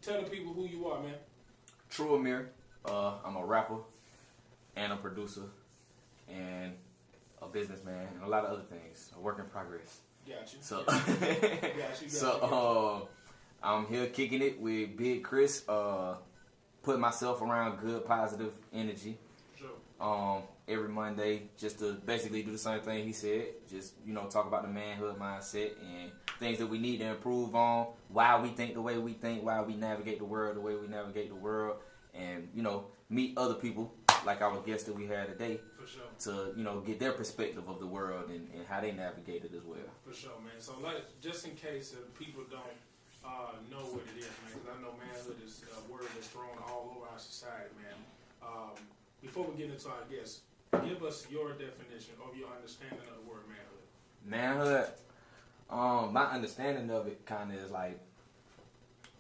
tell the people who you are, man. Truu Amir. I'm a rapper and a producer and a businessman and a lot of other things. A work in progress. Got you. So, Got you. I'm here kicking it with Big Chris. Putting myself around good, positive energy. Sure. Every Monday, just to basically do the same thing he said. Just, talk about the manhood mindset and things that we need to improve on, why we think the way we think, why we navigate the world the way we navigate the world, and, meet other people like our guest that we had today. For sure. To, get their perspective of the world and how they navigate it as well. For sure, man. So, just in case people don't know what it is, man, because I know manhood is a word that's thrown all over our society, man. Before we get into our guests, give us your definition of your understanding of the word manhood. Manhood, my understanding of it kind of is like,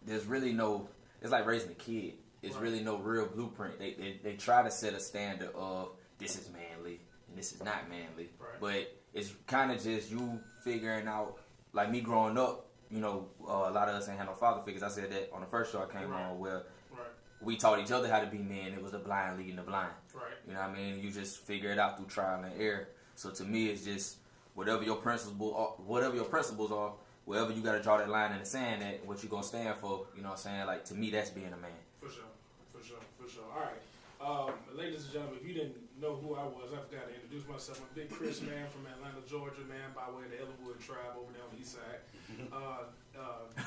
there's really no, it's like raising a kid. It's right. really no real blueprint. They try to set a standard of this is manly and this is not manly. Right. But it's kind of just you figuring out, like me growing up, a lot of us ain't had no father figures. I said that on the first show I came on where we taught each other how to be men. It was the blind leading the blind. Right. You know what I mean? You just figure it out through trial and error. So to me, it's just whatever your principles are, wherever you got to draw that line in the sand at, what you gonna stand for. You know what I'm saying? Like, to me, that's being a man. For sure. All right, ladies and gentlemen, if you didn't know who I was, I forgot to introduce myself. I'm Big Chris, man, from Atlanta, Georgia, man, by way of the Ellenwood tribe over there on the east side.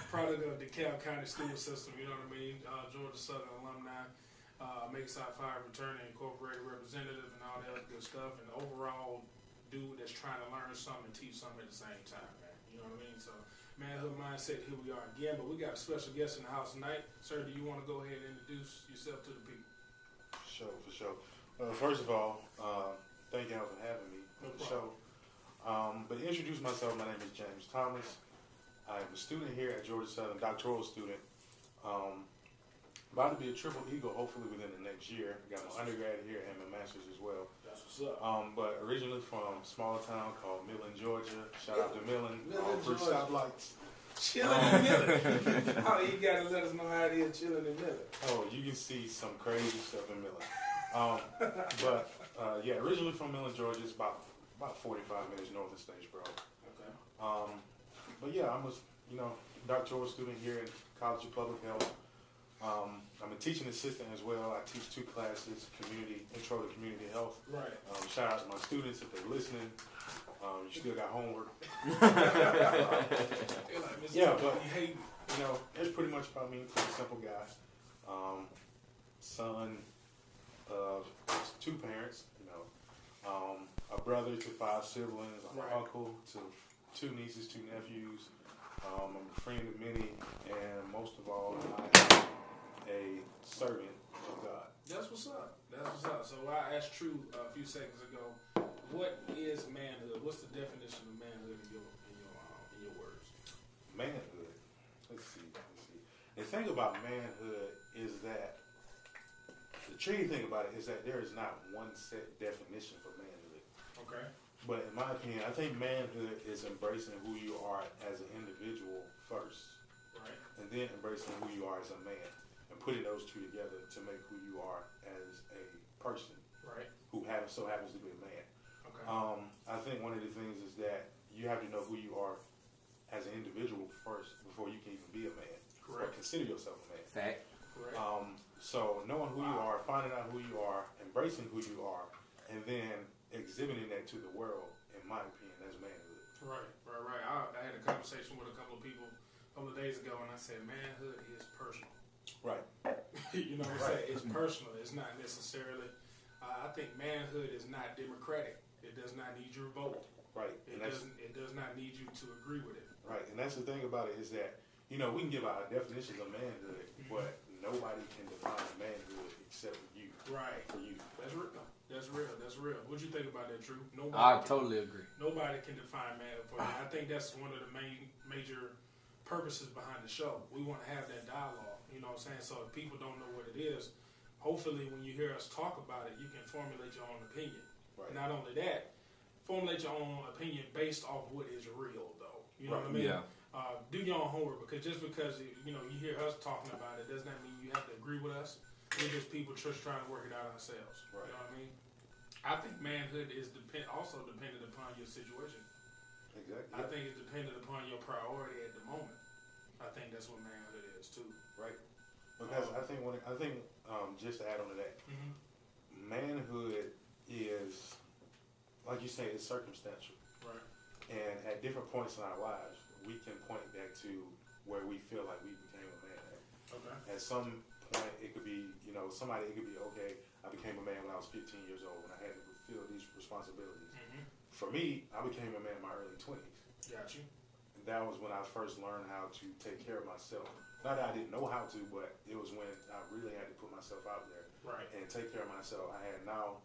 Product of the DeKalb County school system, you know what I mean? Georgia Southern alumni, Lakeside Fire returning incorporated representative and all that good stuff, and overall dude that's trying to learn something and teach something at the same time, man. You know what I mean? So, Manhood Mindset, here we are again, but we got a special guest in the house tonight. Sir, do you want to go ahead and introduce yourself to the people? For sure. First of all, thank y'all for having me on the show. But to introduce myself, my name is James Thomas. I'm a student here at Georgia Southern, doctoral student. About to be a triple eagle, hopefully within the next year. I got my undergrad here and my master's as well. That's what's up. But originally from a small town called Millen, Georgia. Shout out to Millen. Free Georgia. stoplights. Chilling in Millen. Oh, you got to let us know how it is chilling in Millen. Oh, you can see some crazy stuff in Millen. Originally from Millen, Georgia. It's about 45 minutes north of Statesboro. Okay. I'm a doctoral student here at College of Public Health. I'm a teaching assistant as well. I teach 2 classes, Intro to Community Health. Right. Shout out to my students if they're listening. You still got homework. It's pretty much about me. Pretty simple guy. Son of 2 parents. A brother to 5 siblings. I'm an uncle to 2 nieces, 2 nephews. I'm a friend of many, and most of all, I am a servant of God. That's what's up. So I asked True a few seconds ago, what is manhood? What's the definition of manhood in your words? Manhood. Let's see. The thing about manhood is that the tricky thing about it is that there is not one set definition for manhood. Okay. But in my opinion, I think manhood is embracing who you are as an individual first, right, and then embracing who you are as a man, and putting those 2 together to make who you are as a person, right, who so happens to be a man. Okay. I think one of the things is that you have to know who you are as an individual first before you can even be a man. Correct. Or consider yourself a man. Fact. Correct. So knowing who you are, finding out who you are, embracing who you are, and then exhibiting that to the world, in my opinion, that's manhood. Right. I had a conversation with a couple of people a couple of days ago, and I said manhood is personal. Right. You know what I'm saying? It's personal. It's not necessarily. I think manhood is not democratic. It does not need your vote. Right. It does not need you to agree with it. Right. And that's the thing about it is that we can give our definitions of manhood, but nobody can define manhood except you. Right. For you. That's real. What'd you think about that, True? Totally agree. Nobody can define manhood for you. I think that's one of the major purposes behind the show. We want to have that dialogue. You know what I'm saying? So if people don't know what it is, hopefully when you hear us talk about it, you can formulate your own opinion. Right. Not only that, formulate your own opinion based off what is real, though. You know what I mean? Yeah. do your own homework, because just because you hear us talking about it does not mean you have to agree with us. We're just people just trying to work it out ourselves. Right. You know what I mean? I think manhood is also dependent upon your situation. Exactly. I think it's dependent upon your priority at the moment. I think that's what manhood is too. Right. Because I think just to add on to that, manhood is, like you say, it's circumstantial. Right. And at different points in our lives, we can point back to where we feel like we became a man at. Okay. At some point, it could be, it could be, okay, I became a man when I was 15 years old, when I had to fulfill these responsibilities. For me, I became a man in my early 20s. Got you. And that was when I first learned how to take care of myself. Not that I didn't know how to, but it was when I really had to put myself out there and take care of myself. I now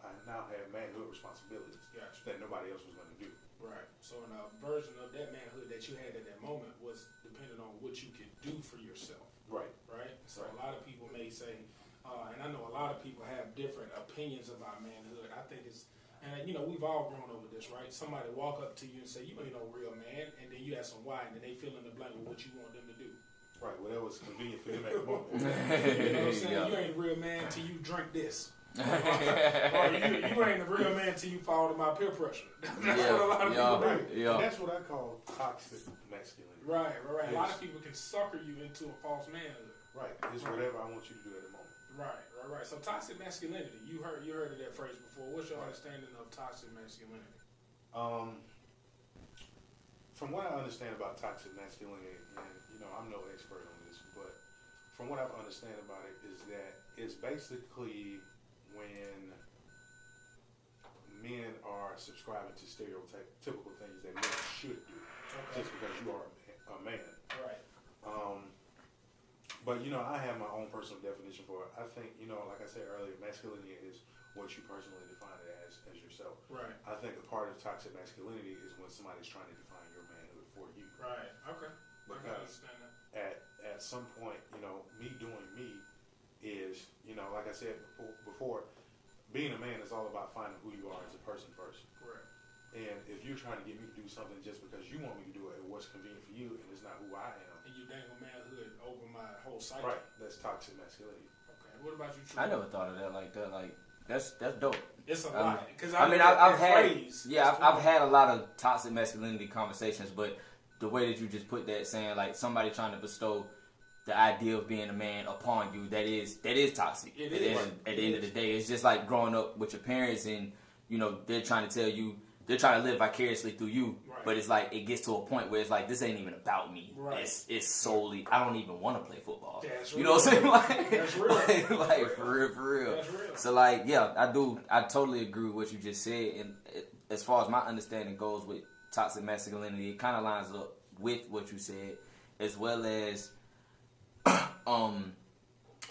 had manhood responsibilities that nobody else was going to do. Right. So a version of that manhood that you had at that moment was dependent on what you could do for yourself. Right. Right. So a lot of people may say, and I know a lot of people have different opinions about manhood. I think it's, and we've all grown over this, right? Somebody walk up to you and say, you ain't no real man, and then you ask them why, and then they fill in the blank with what you want them to do. Right, whatever was convenient for them at the moment. You know what I'm saying? Yeah. You ain't a real man till you drink this. Or you ain't a real man till you fall to my peer pressure. That's what a lot of people do. And that's what I call toxic masculinity. Right. A lot of people can sucker you into a false manhood. Right. It's whatever I want you to do at the moment. Right. So toxic masculinity, you heard of that phrase before. What's your understanding of toxic masculinity? From what I understand about toxic masculinity, and I'm no expert on this, but from what I understand about it is that it's basically when men are subscribing to stereotypical things that men should do, just because you are a man. Right. But I have my own personal definition for it. I think, like I said earlier, masculinity is what you personally define it as yourself. Right. I think a part of toxic masculinity is when somebody's trying to define your manhood for you. Right. Okay. Because at some point, me doing me is, like I said before, being a man is all about finding who you are as a person first. Correct. And if you're trying to get me to do something just because you want me to do it and what's convenient for you and it's not who I am. And you dangle manhood over my whole cycle. Right. That's toxic masculinity. Okay. What about you, True? I never thought of that like that. Like that's dope. It's a lot. Because I've had a lot of toxic masculinity conversations, but the way that you just put that, saying like somebody trying to bestow the idea of being a man upon you, that is toxic. It is. At the end of the day, it's just like growing up with your parents, and they're trying to tell you, they're trying to live vicariously through you. Right. But it's like it gets to a point where it's like, this ain't even about me. Right. It's solely, I don't even want to play football. That's you know what I'm saying? Like, that's real. like for real. That's real. So like, yeah, I totally agree with what you just said. And as far as my understanding goes with toxic masculinity, it kind of lines up with what you said, as well as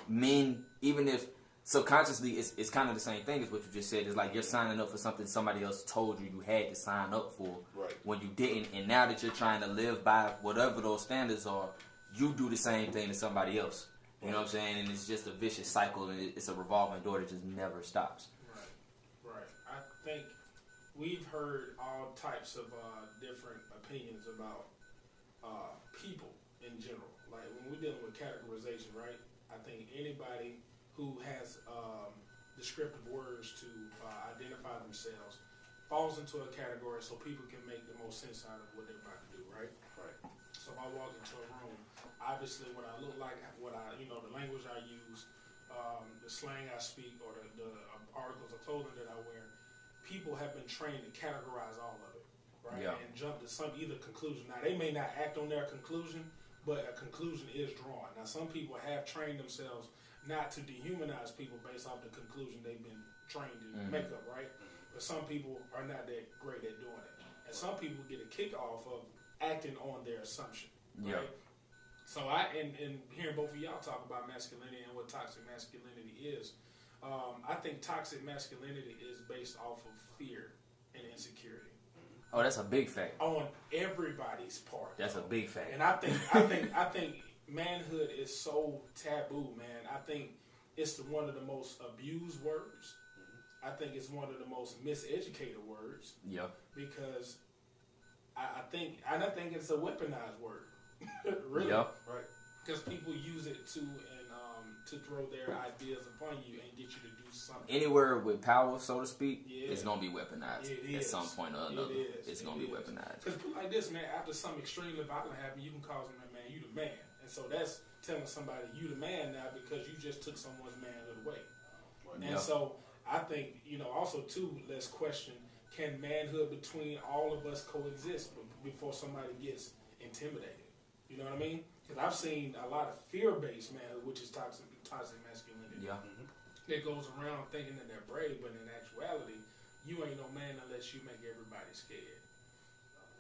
men, even if subconsciously it's kind of the same thing as what you just said. It's like you're signing up for something somebody else told you had to sign up for when you didn't, and now that you're trying to live by whatever those standards are, you do the same thing to somebody else. You know what I'm saying? And it's just a vicious cycle, and it's a revolving door that just never stops. Right. I think we've heard all types of different opinions about people in general. Like when we're dealing with categorization, right? I think anybody who has descriptive words to identify themselves falls into a category so people can make the most sense out of what they're about to do, right? Right. So if I walk into a room, obviously what I look like, the language I use, the slang I speak, or the articles of clothing that I wear, people have been trained to categorize all of it, right? Yeah. And jump to some either conclusion. Now, they may not act on their conclusion, but a conclusion is drawn. Now, some people have trained themselves not to dehumanize people based off the conclusion they've been trained to make up, right? But some people are not that great at doing it. And some people get a kick off of acting on their assumption, right? Yeah. So and hearing both of y'all talk about masculinity and what toxic masculinity is, I think toxic masculinity is based off of fear and insecurity. Oh, that's a big fact. On everybody's part. That's a big fact. And I think manhood is so taboo, man. I think it's one of the most abused words. I think it's one of the most miseducated words. Yeah. Because I think it's a weaponized word. Really? Yeah. Right. Because people use it to throw their ideas upon you and get you to do something. Anywhere with power, so to speak, Yeah. it's gonna be weaponized at some point or another. It's gonna be weaponized. Because like this, man, after something extremely violent happened, you can call them, man, you the man. And so that's telling somebody you the man now because you just took someone's manhood away. Right. And so I think, also too, let's question, can manhood between all of us coexist before somebody gets intimidated? You know what I mean? Because I've seen a lot of fear-based manhood, which is toxic masculinity. Yeah. That goes around thinking that they're brave, but in actuality, you ain't no man unless you make everybody scared.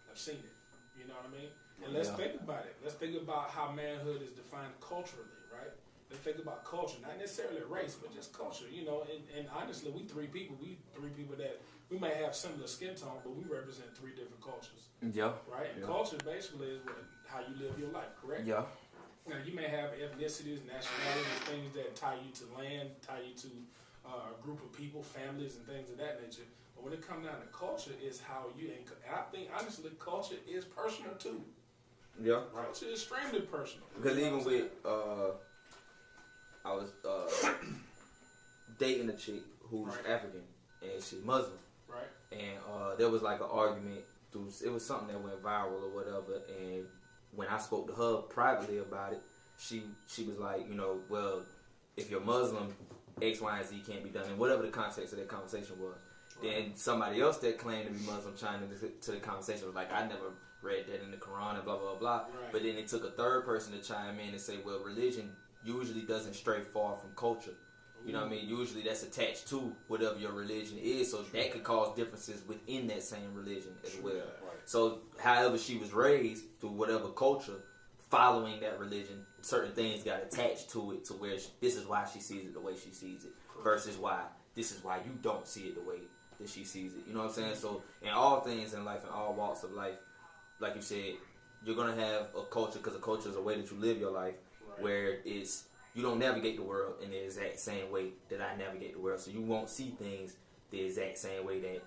I've seen it. You know what I mean? And let's think about it. Let's think about how manhood is defined culturally, right? Let's think about culture, not necessarily race, but just culture. And honestly, we three people that we may have similar skin tone, but we represent three different cultures. Yeah. Right? And culture basically is how you live your life, correct? Yeah. Now, you may have ethnicities, nationalities, things that tie you to land, tie you to a group of people, families, and things of that nature. But when it comes down to culture, it's how you, and I think, honestly, culture is personal, too. Yeah. Culture is extremely personal. Because even with, I was dating a chick who's African, and she's Muslim. Right. And there was like an argument, it was something that went viral or whatever, and when I spoke to her privately about it, she was like, well, if you're Muslim, X, Y, and Z can't be done. And whatever the context of that conversation was. Then somebody else that claimed to be Muslim chimed into the conversation was like, I never read that in the Quran and blah, blah, blah. Right. But then it took a third person to chime in and say, well, religion usually doesn't stray far from culture. You know what I mean? Usually that's attached to whatever your religion is, so that could cause differences within that same religion as well. Right. So however she was raised through whatever culture, following that religion, certain things got attached to it to where this is why she sees it the way she sees it, versus why this is why you don't see it the way that she sees it. You know what I'm saying? So in all things in life, in all walks of life, like you said, you're going to have a culture, because a culture is a way that you live your life, where it's, you don't navigate the world in the exact same way that I navigate the world. So you won't see things the exact same way that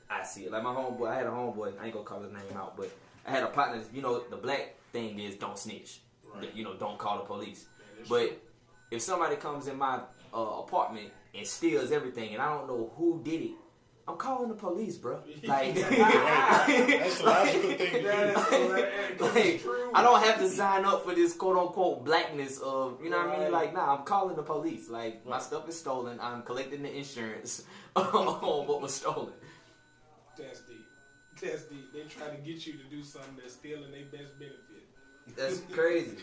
I see it. Like my homeboy, I had a homeboy, I ain't gonna call his name out, but I had a partner, the black thing is don't snitch. Right. Don't call the police. But if somebody comes in my apartment and steals everything and I don't know who did it, I'm calling the police, bro. Like, that's the logical thing to do. Like, I don't have to sign up for this quote unquote blackness of, you know what I mean? Like, nah, I'm calling the police. Like, my stuff is stolen. I'm collecting the insurance on what was stolen. That's deep. That's deep. They try to get you to do something that's still in their best benefit. That's crazy.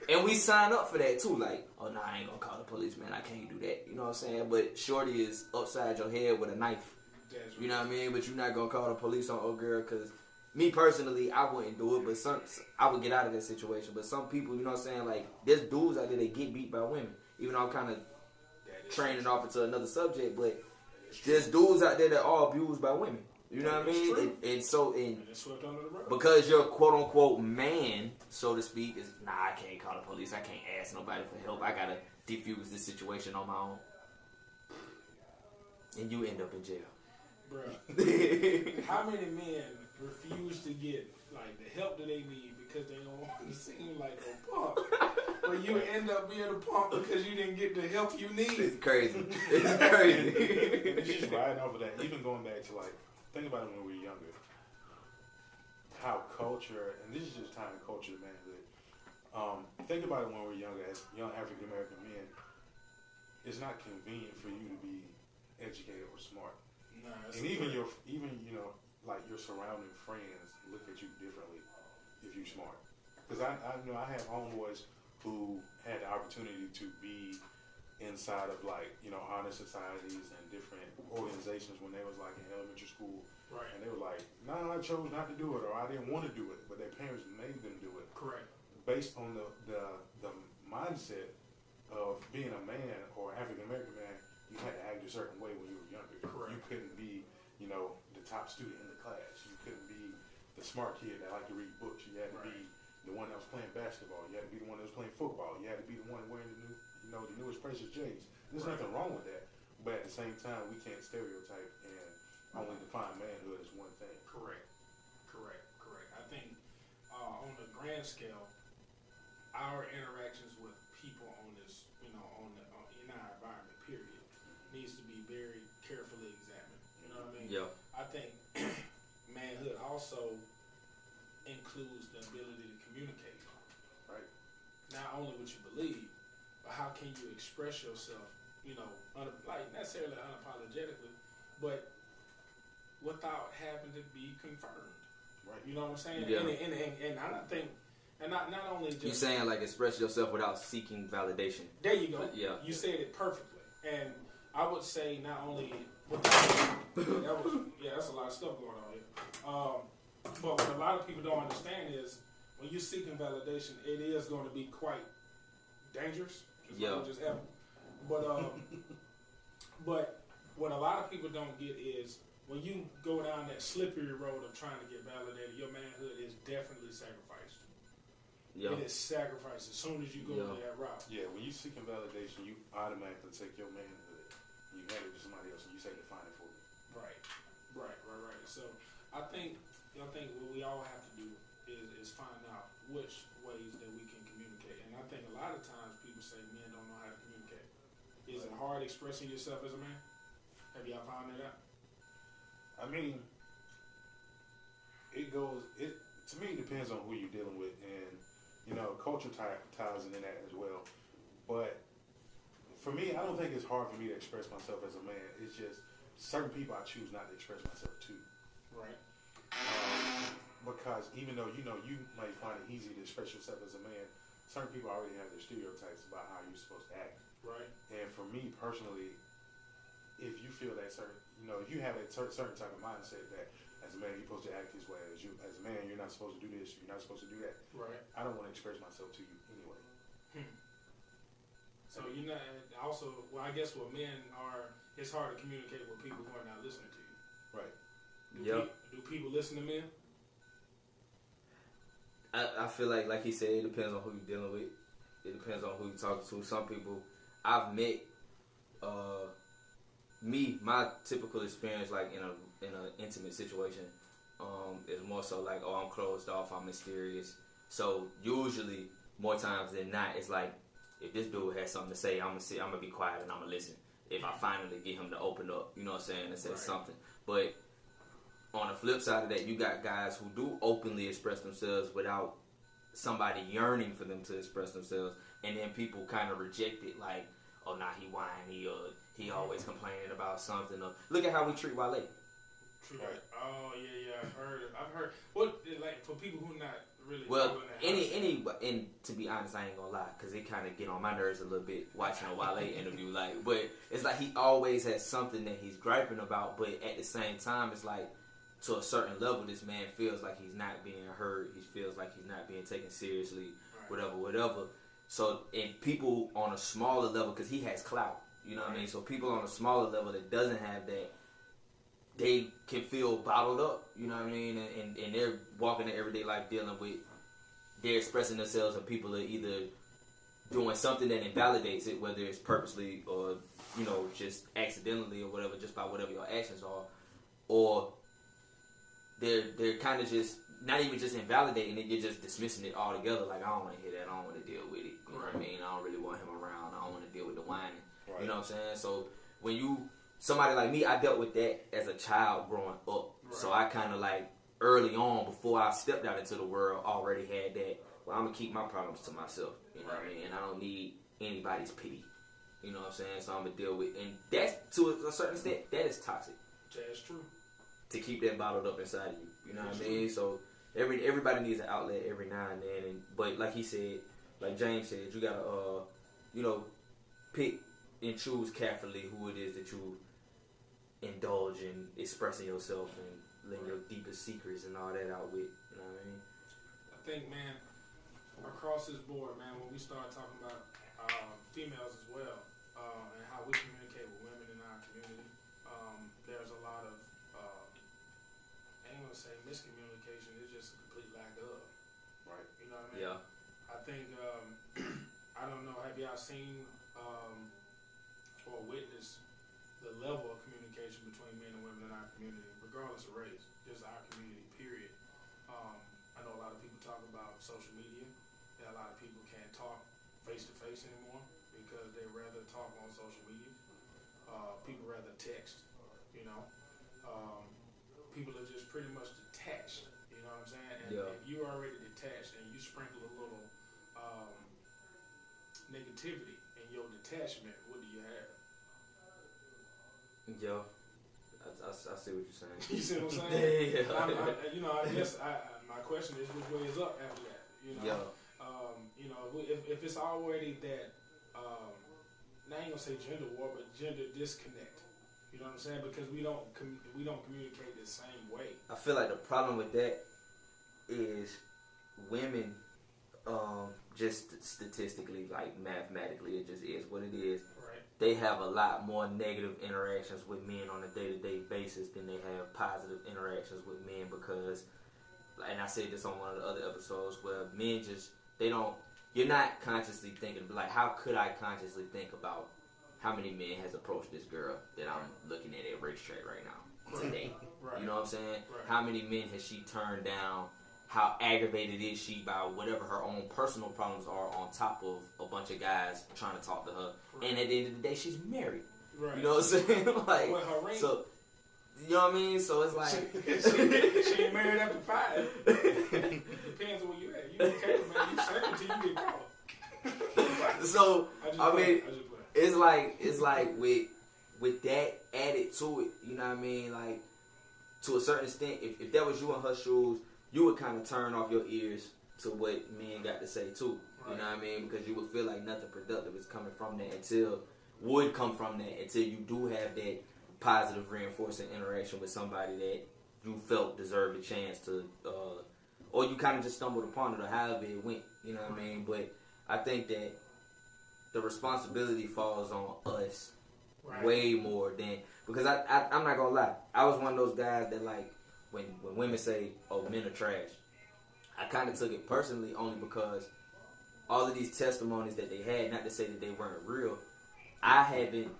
And we sign up for that too. Like, oh, nah, I ain't gonna call the police, man. I can't do that. You know what I'm saying? But shorty is upside your head with a knife. You know what I mean? But you're not going to call the police on old girl, because me personally, I wouldn't do it, but I would get out of that situation. But some people, you know what I'm saying, like, there's dudes out there that get beat by women. Even though I'm kind of training off into another subject, but there's dudes out there that are abused by women. You know what I mean? And so, because you're a quote-unquote man, so to speak, is, nah, I can't call the police. I can't ask nobody for help. I got to defuse this situation on my own. And you end up in jail. Bruh, how many men refuse to get like the help that they need because they don't want to seem like a punk, but you end up being a punk because you didn't get the help you need? It's crazy. It's crazy. It's just riding over that. Even going back to think about it when we were younger, how culture, and this is just tying culture to manhood. Think about it when we were younger, as young African American men. It's not convenient for you to be educated or smart. And even your surrounding friends look at you differently if you're smart. Because I have homeboys who had the opportunity to be inside of honor societies and different organizations when they was in elementary school. Right. And they were like, no, I chose not to do it, or I didn't want to do it, but their parents made them do it. Correct. Based on the mindset of being a man or African American man, you had to act a certain way when you were younger. Correct. You couldn't be, the top student in the class. You couldn't be the smart kid that liked to read books. You had to be the one that was playing basketball. You had to be the one that was playing football. You had to be the one wearing the newest Precious J's. There's nothing wrong with that. But at the same time, we can't stereotype and only define manhood as one thing. Correct. I think on the grand scale, our interactions with people on this, in our environment, period, needs to be very carefully examined. You know what I mean? Yeah. I think manhood also includes the ability to communicate. Right. Not only what you believe, but how can you express yourself, like necessarily unapologetically, but without having to be confirmed. Right. You know what I'm saying? Yeah. And I don't think, and not only just... You saying like express yourself without seeking validation. There you go. Yeah. You said it perfectly. And I would say not only... that's a lot of stuff going on here. But what a lot of people don't understand is when you're seeking validation, it is going to be quite dangerous. Just happened. But what a lot of people don't get is when you go down that slippery road of trying to get validated, your manhood is definitely sacrificed. Yeah. It is sacrificed as soon as you go that route. Yeah, when you seeking validation, you automatically take your manhood, you hand it to somebody else, and you say, define it for me. Right. So I think what we all have to do is find out which ways that we can communicate. And I think a lot of times people say men don't know how to communicate. Is it hard expressing yourself as a man? Have y'all found that out? I mean, to me, it depends on who you're dealing with, and, culture ties into that as well. But for me, I don't think it's hard for me to express myself as a man. It's just certain people I choose not to express myself to. Right. Because even though, you might find it easy to express yourself as a man, certain people already have their stereotypes about how you're supposed to act. Right. And for me personally, if you feel that if you have a certain type of mindset that as a man you're supposed to act this way, as a man you're not supposed to do this, you're not supposed to do that. Right. I don't want to express myself to you anyway. So you're not also. Well, I guess what men are, it's hard to communicate with people who are not listening to you. Right. Do people listen to men? I feel like he said, it depends on who you're dealing with. It depends on who you're talking to. Some people I've met. My typical experience, like in an intimate situation, is more so like, oh, I'm closed off, I'm mysterious. So usually, more times than not, it's like, if this dude has something to say, I'm gonna be quiet and I'm gonna listen. If I finally get him to open up, you know what I'm saying, and say something. But on the flip side of that, you got guys who do openly express themselves without somebody yearning for them to express themselves, and then people kind of reject it, like, oh, nah, he whiny, or he always complaining about something. Or look at how we treat Wale. Right. Oh yeah, I've heard. What, like, for people who not really. Well, and to be honest, I ain't gonna lie, because it kind of get on my nerves a little bit watching a Wale interview. Like, but it's like he always has something that he's griping about, but at the same time, it's like, to a certain level, this man feels like he's not being heard. He feels like he's not being taken seriously, whatever. So, and people on a smaller level, because he has clout, you know what I mean? So people on a smaller level that doesn't have that, they can feel bottled up, you know what I mean? And they're walking their everyday life dealing with, they're expressing themselves, and people are either doing something that invalidates it, whether it's purposely or, just accidentally or whatever, just by whatever your actions are, or they're kind of just not even just invalidating it, you're just dismissing it altogether. Like, I don't want to hear that, I don't want to deal with it. You know what I mean? I don't really want him around. I don't want to deal with the whining. Right. You know what I'm saying? So when somebody like me, I dealt with that as a child growing up. Right. So I kind of like early on, before I stepped out into the world, already had that. Well, I'm gonna keep my problems to myself. You know what I mean? And I don't need anybody's pity. You know what I'm saying? So I'm gonna deal with, and that's, to a certain extent, that is toxic. That's true. To keep that bottled up inside of you. You know what I mean? So everybody needs an outlet every now and then. But like he said, like James said, you gotta pick and choose carefully who it is that you indulge in expressing yourself and letting your deepest secrets and all that out with. You know what I mean? I think, man, across this board, man, when we start talking about females as well, and how we communicate with women in our community, there's a lot of I ain't gonna say miscommunication, it's just a complete lack of. Right. You know what I mean? Yeah. I think, I don't know, have y'all seen or witnessed the level of communication between men and women in our community, regardless of race, just our community, period. I know a lot of people talk about social media that a lot of people can't talk face to face anymore because they rather talk on social media. People rather text, you know. People are just pretty much detached, you know what I'm saying? And if you're already detached and you sprinkle a little negativity in your detachment, what do you have? Yo, I see what you're saying. You see what I'm saying? Yeah. I guess my question is, which way is up after that? You know, if it's already that, I ain't gonna say gender war, but gender disconnect. You know what I'm saying? Because we don't communicate the same way. I feel like the problem with that is women, just statistically, like mathematically, it just is what it is. Right. They have a lot more negative interactions with men on a day-to-day basis than they have positive interactions with men because, and I said this on one of the other episodes, where men just, you're not consciously thinking, like, how could I consciously think about how many men has approached this girl that I'm looking at racetrack right now today? Right. You know what I'm saying? Right. How many men has she turned down? How aggravated is she by whatever her own personal problems are on top of a bunch of guys trying to talk to her? Right. And at the end of the day, she's married. Right. You know what I'm saying? Like, with her ring. So, you know what I mean? So it's like she ain't married after 5. Depends on where you at. You okay, man? You second till you get caught. So it's like with that added to it, you know what I mean? Like, to a certain extent, if that was you in her shoes, you would kind of turn off your ears to what men got to say too. Right. You know what I mean? Because you would feel like nothing productive is coming from that until you do have that positive reinforcing interaction with somebody that you felt deserved a chance to, or you kind of just stumbled upon it or however it went. You know what I mean? But I think that the responsibility falls on us way more than, because I'm not gonna lie, I was one of those guys that, like, when women say, oh, men are trash, I kind of took it personally only because all of these testimonies that they had, not to say that they weren't real, I haven't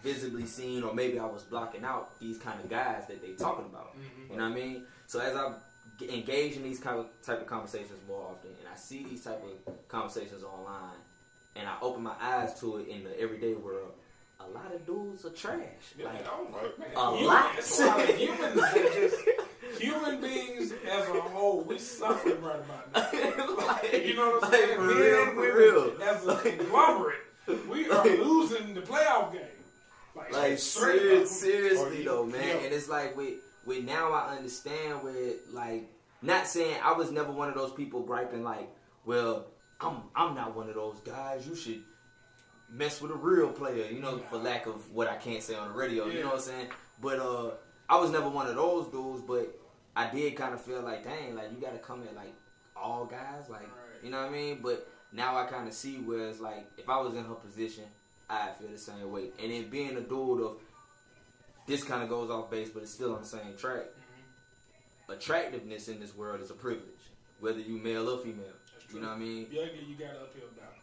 visibly seen, or maybe I was blocking out these kind of guys that they talking about. Mm-hmm. You know what I mean? So as I engage in these type of conversations more often, and I see these type of conversations online, and I open my eyes to it in the everyday world, a lot of dudes are trash. Yeah, like, a lot. Human beings as a whole, we suffering right about now. Like, you know what I'm saying? For real. As a conglomerate, we are losing the playoff game. Like seriously though, man. Yeah. And it's like with now I understand where, like, not saying I was never one of those people griping like, well, I'm not one of those guys. You should mess with a real player, you know, for lack of what I can't say on the radio, you know what I'm saying? But I was never one of those dudes, but I did kind of feel like, dang, like, you got to come at, like, all guys, like, you know what I mean? But now I kind of see where it's like, if I was in her position, I'd feel the same way. And then being a dude of, this kind of goes off base, but it's still on the same track. Mm-hmm. Attractiveness in this world is a privilege, whether you male or female. You know what I mean? Yeah, you got an uphill battle.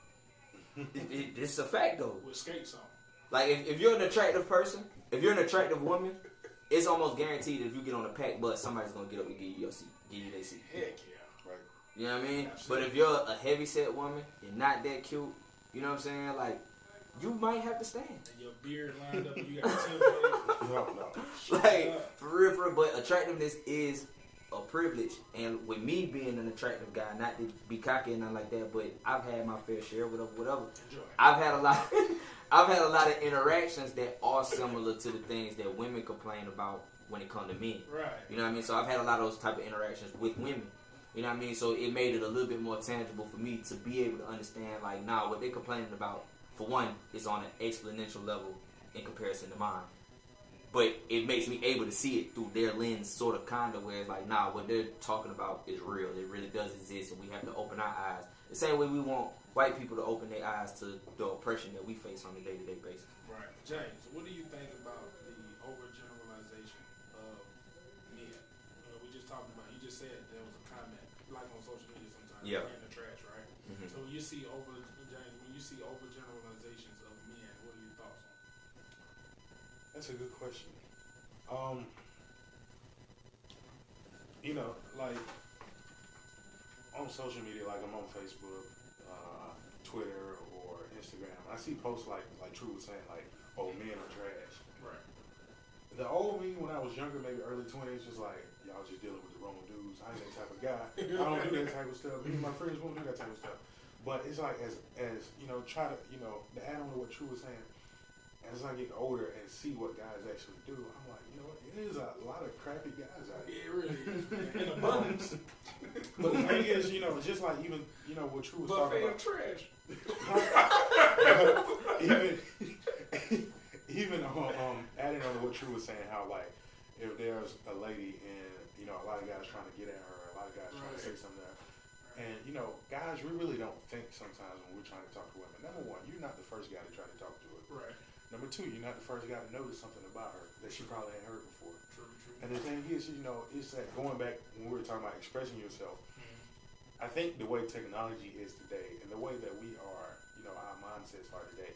It's a fact though. With skates on. Like, if you're an attractive person, if you're an attractive woman, it's almost guaranteed that if you get on a packed bus, somebody's gonna get up and give you your seat, give you their seat. Heck yeah, right. You know what I mean? Absolutely. But if you're a heavy set woman, you're not that cute. You know what I'm saying? Like, you might have to stand. And your beard lined up, and you got 10 days. No. Like, for real. But attractiveness is a privilege, and with me being an attractive guy, not to be cocky and nothing like that, but I've had my fair share, whatever. I've had a lot of interactions that are similar to the things that women complain about when it comes to men. Right. You know what I mean? So I've had a lot of those type of interactions with women. You know what I mean? So it made it a little bit more tangible for me to be able to understand, like, nah, what they're complaining about, for one, is on an exponential level in comparison to mine. But it makes me able to see it through their lens, sort of, kind of, where it's like, nah, what they're talking about is real. It really does exist, and we have to open our eyes. The same way we want white people to open their eyes to the oppression that we face on a day-to-day basis. Right. James, what do you think about the overgeneralization of men? You know, we just talked about, you just said there was a comment, like on social media sometimes, in the trash, right? Mm-hmm. So when you see overgeneralizations of men, what are your thoughts on it? That's a good question. You know, like, on social media, like I'm on Facebook, Twitter, or Instagram, I see posts like True was saying, like, oh, men are trash. Right. The old me when I was younger, maybe early 20s, was like, y'all just dealing with the wrong dudes. I ain't that type of guy. I don't do that type of stuff. Me and my friends won't do that type of stuff. But it's like, as you know, try to, you know, to add on to what True was saying, as I get older and see what guys actually do, I'm like, you know what, there's a lot of crappy guys out there. Yeah, it really is. In abundance. But the thing is, you know, just like even, you know, what True was talking about. Trash. even adding on to what True was saying, how like if there's a lady and you know a lot of guys trying to get at her, a lot of guys trying to say something to her, and you know guys, we really don't think sometimes when we're trying to talk to women. Number one, you're not the first guy to try to talk to her. Right. Number two, you're not the first guy to notice something about her that she probably ain't heard before. True. And the thing is, you know, it's that going back when we were talking about expressing yourself. Mm-hmm. I think the way technology is today and the way that we are, you know, our mindsets are today,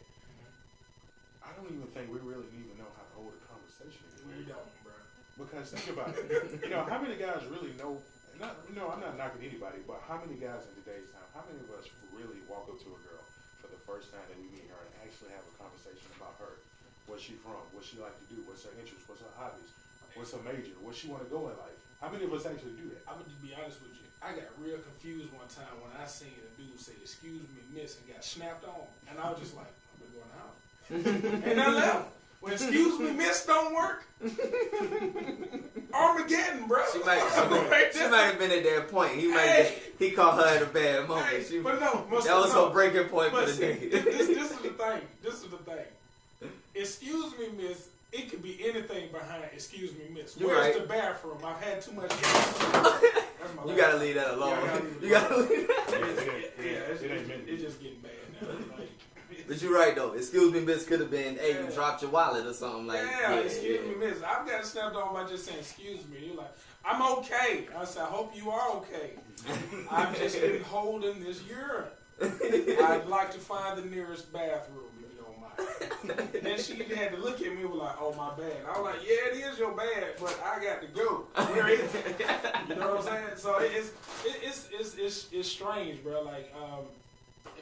I don't even think we really even know how to hold a conversation anymore. We don't, bro. Because think about it. You know, how many guys really know, you know, I'm not knocking anybody, but how many guys in today's time, how many of us really walk up to a girl for the first time that we meet her and actually have a conversation about her? Where's she from? What she like to do? What's her interests? What's her hobbies? What's her major? What she want to go in life? How many of us actually do that? I'm gonna just be honest with you. I got real confused one time when I seen a dude say, "Excuse me, miss," and got snapped on, and I was just like, "I'm gonna go in the house," and I left. When "excuse me, miss" don't work, Armageddon, bro. She might have been at that point. He caught her at a bad moment. Hey, but no, that was her breaking point for the day. This is the thing. This is the thing. Excuse me, miss. It could be anything behind "excuse me, miss." You're Where's right. the bathroom? I've had too much. You gotta leave that alone. You gotta leave that. It's just getting bad now. Like, but you're right though. "Excuse me, miss" could have been, "Hey, you dropped your wallet" or something like. Excuse me, miss. I've got snapped on by just saying "excuse me." You're like, "I'm okay." I said, "I hope you are okay. I've just been holding this urine. I'd like to find the nearest bathroom if you don't mind." Then she had to look at me and was like, "Oh, my bad." I was like, "Yeah, it is your bad, but I got to go. Where is it?" You know what I'm saying? So it's strange, bro. Like,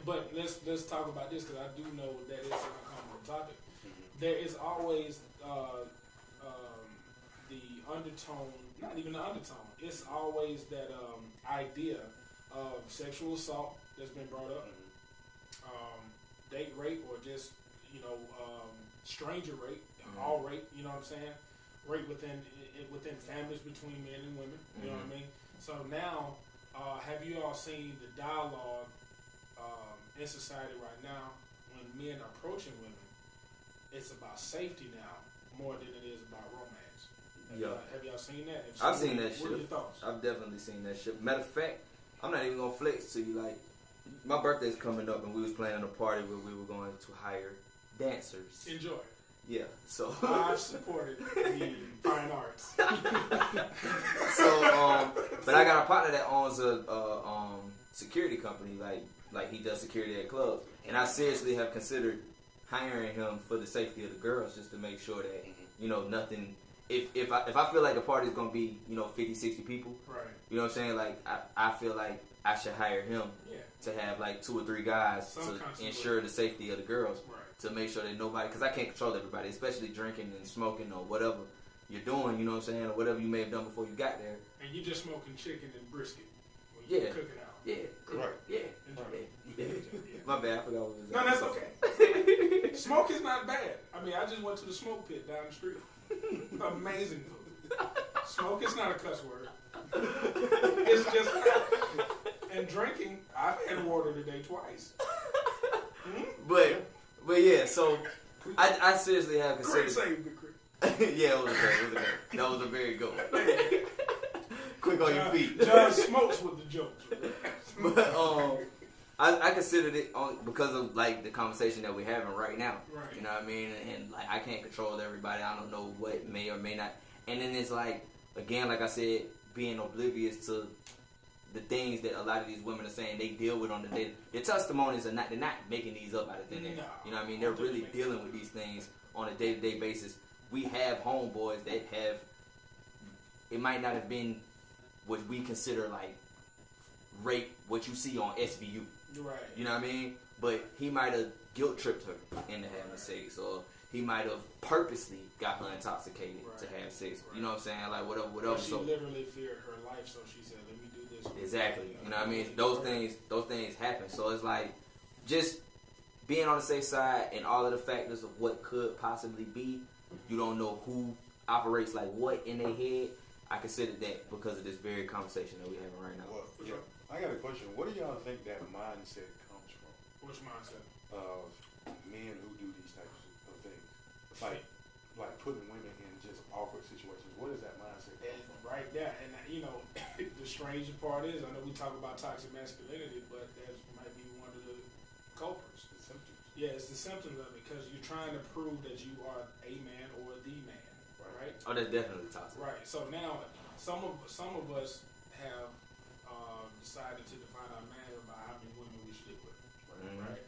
but let's talk about this because I do know that it's an uncomfortable topic. There is always the undertone, not even the undertone. It's always that idea of sexual assault that's been brought up, date rape, or just stranger rape, all rape. You know what I'm saying? Rape within families between men and women. You know what I mean? So now, have you all seen the dialogue in society right now when men are approaching women? It's about safety now more than it is about romance. Have y'all seen that? I've seen that shit. What are your thoughts? I've definitely seen that shit. Matter of fact, I'm not even gonna flex to you. Like, my birthday's coming up, and we was planning a party where we were going to hire dancers. Enjoy. Yeah, so I've supported the fine arts. So, but I got a partner that owns a security company. Like he does security at clubs, and I seriously have considered hiring him for the safety of the girls, just to make sure that nothing. If I feel like the party's gonna be 50, 60 people, right? You know what I'm saying? Like I feel like I should hire him to have like 2 or 3 guys to ensure the safety of the girls. Right. To make sure that nobody, because I can't control everybody, especially drinking and smoking or whatever you're doing, you know what I'm saying, or whatever you may have done before you got there. And you just smoking chicken and brisket when you cook it out. Yeah. Right. Yeah. My bad, I forgot what it was. No, that's okay. Smoke is not bad. I mean, I just went to the smoke pit down the street. Amazing food. Smoke is not a cuss word. It's just not. And drinking, I've had water today twice. But yeah, so I seriously have considered. Great save, Big Chris. Yeah, it was great. That was a very good one. Quick on your feet. John smokes with the jokes. But I considered it because of like the conversation that we're having right now. Right. You know what I mean? And like I can't control everybody. I don't know what may or may not. And then it's like, again, like I said, being oblivious to the things that a lot of these women are saying they deal with on the day. Their testimonies are not, they're not making these up out of thin air. No. You know what I mean? They're really dealing with these things on a day-to-day basis. We have homeboys that have, it might not have been what we consider like rape what you see on SVU. Right. You know what I mean? But he might have guilt tripped her into having sex, or he might have purposely got her intoxicated to have sex. You know what I'm saying? Like whatever. But she literally feared her life, so she said, "Let me do this." Exactly. You know what I mean? Those things happen. So it's like just being on the safe side and all of the factors of what could possibly be. You don't know who operates like what in their head. I consider that because of this very conversation that we're having right now. Well, yeah. I got a question. What do y'all think that mindset comes from? Which mindset? Of men who do these types of things, like putting women in just awkward situations. What is that mindset come from? Right there, and you know, the strange part is, I know we talk about toxic masculinity, but that might be one of the culprits. The symptoms. Yeah, it's the symptoms of it because you're trying to prove that you are a man or the man, right? Oh, that's definitely toxic. Right. So now, some of us have decided to define our manhood by how many women we sleep with, right?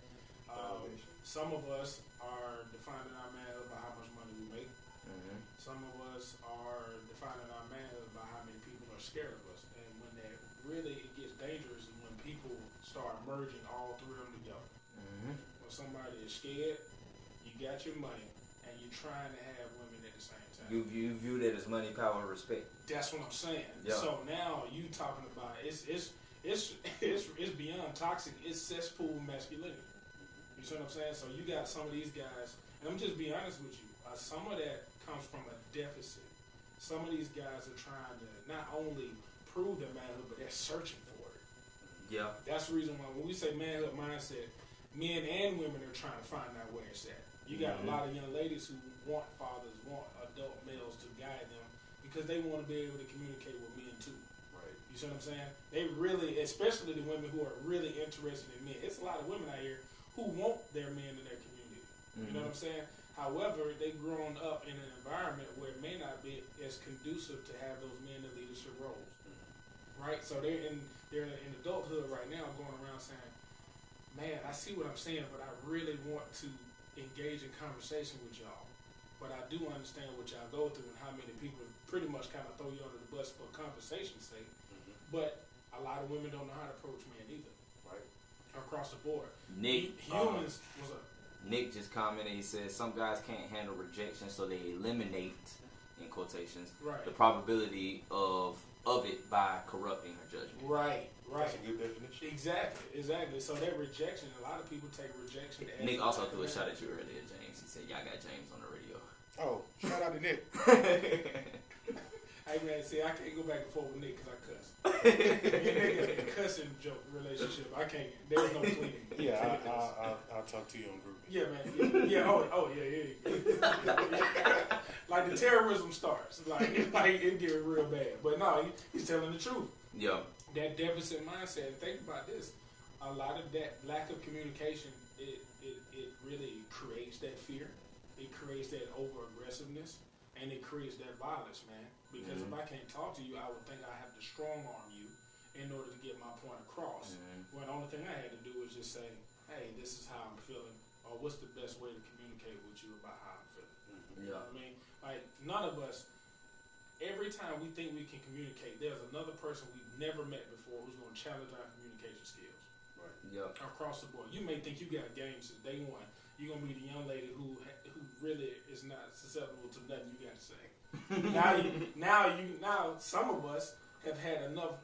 Some of us are defining our manhood by how much money we make. Some of us are defining our manhood by how many people are scared of us. And when that really it gets dangerous is when people start merging all three of them together. When somebody is scared, you got your money, and you're trying to have women at the same time. You view that as money, power, and respect. That's what I'm saying. Yeah. So now you talking about it's beyond toxic. It's cesspool masculinity. You see what I'm saying? So you got some of these guys, and I'm just being honest with you. Some of that comes from a deficit. Some of these guys are trying to not only prove their manhood, but they're searching for it. Yeah. That's the reason why when we say manhood mindset, men and women are trying to find out where it's at. You got a lot of young ladies who want fathers, want adult males to guide them because they want to be able to communicate with men too. Right. You see what I'm saying? They really, especially the women who are really interested in men. It's a lot of women out here who want their men in their community. You know what I'm saying? However, they've grown up in an environment where it may not be as conducive to have those men in leadership roles. Right? So they're in adulthood right now going around saying, man, I see what I'm saying, but I really want to engage in conversation with y'all. But I do understand what y'all go through and how many people pretty much kind of throw you under the bus for conversation's sake. But a lot of women don't know how to approach men either. Right. Across the board. Nick, Humans, what's up? Nick just commented, he says, some guys can't handle rejection, so they eliminate, in quotations, the probability of it by corrupting her judgment. Right. That's a good definition. Exactly. So that rejection, a lot of people take rejection as Nick also threw a shot at you earlier, James. He said, y'all got James on the radio. Oh, shout out to Nick. Hey man, see, I can't go back and forth with Nick because I cuss. Me and Nick got a cussing joke relationship. I can't. There's no pleading. Yeah, I'll talk to you on group. Yeah, man. Yeah. Yeah. Like the terrorism starts. Like it get real bad. But no, he's telling the truth. Yeah. That deficit mindset. Think about this. A lot of that lack of communication, it really creates that fear. It creates that over aggressiveness, and it creates that violence, man. Because if I can't talk to you, I would think I have to strong arm you in order to get my point across. When the only thing I had to do was just say, hey, this is how I'm feeling, or what's the best way to communicate with you about how I'm feeling. You know what I mean? Like, none of us, every time we think we can communicate, there's another person we've never met before who's going to challenge our communication skills. Right. Yeah. Across the board. You may think you got game since day one. You're going to be the young lady who really is not susceptible to nothing you got to say. Now, some of us have had enough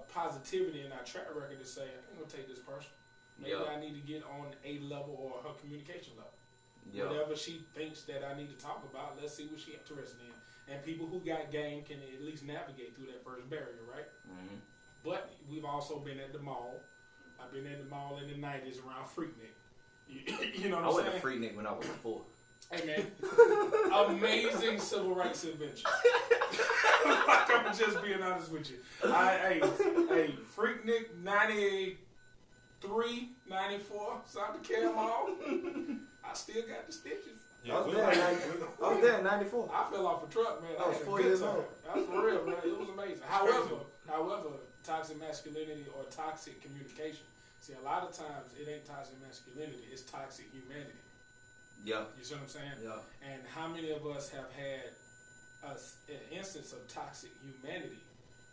positivity in our track record to say, I ain't gonna take this person. Maybe I need to get on a level or her communication level. Whatever she thinks that I need to talk about, let's see what she's interested in. And people who got game can at least navigate through that first barrier, right? But we've also been at the mall. I've been at the mall in the 90s around Freaknik. You know what I'm saying? I went to Freaknik when I was 4. Hey man, amazing civil rights adventure. Like, I'm just being honest with you. Hey, Freaknik 93, 94, South Dakota Mall. I still got the stitches. Yeah, I was there in 94. I fell off a truck, man. I was 4 years old. That's for real, man. It was amazing. However, toxic masculinity or toxic communication. See, a lot of times it ain't toxic masculinity, it's toxic humanity. Yeah. You see what I'm saying? Yeah. And how many of us have had an instance of toxic humanity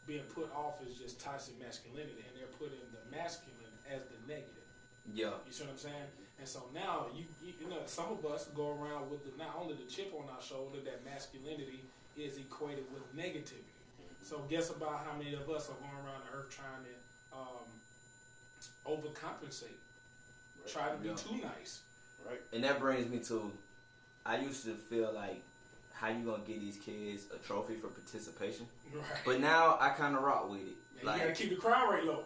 being put off as just toxic masculinity, and they're putting the masculine as the negative. Yeah. You see what I'm saying? And so now you know, some of us go around with not only the chip on our shoulder that masculinity is equated with negativity. So guess about how many of us are going around the earth trying to overcompensate, try to be too nice. Right. And that brings me to, I used to feel like, how you gonna give these kids a trophy for participation? Right. But now I kind of rock with it. Man, like, you gotta keep the crime rate low.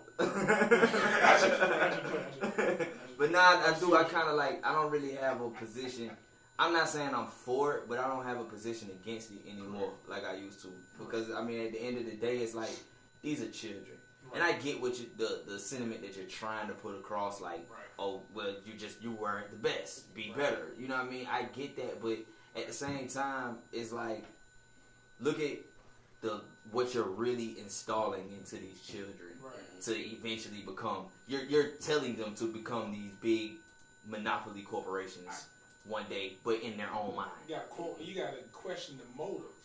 But now I do. I kind of like. I don't really have a position. I'm not saying I'm for it, but I don't have a position against it anymore like I used to. Because I mean, at the end of the day, it's like these are children, and I get what the sentiment that you're trying to put across. Like, oh, well, you weren't the best. Be better. You know what I mean? I get that, but at the same time, it's like, look at what you're really installing into these children to eventually become. You're telling them to become these big monopoly corporations one day, but in their own mind. You gotta question the motive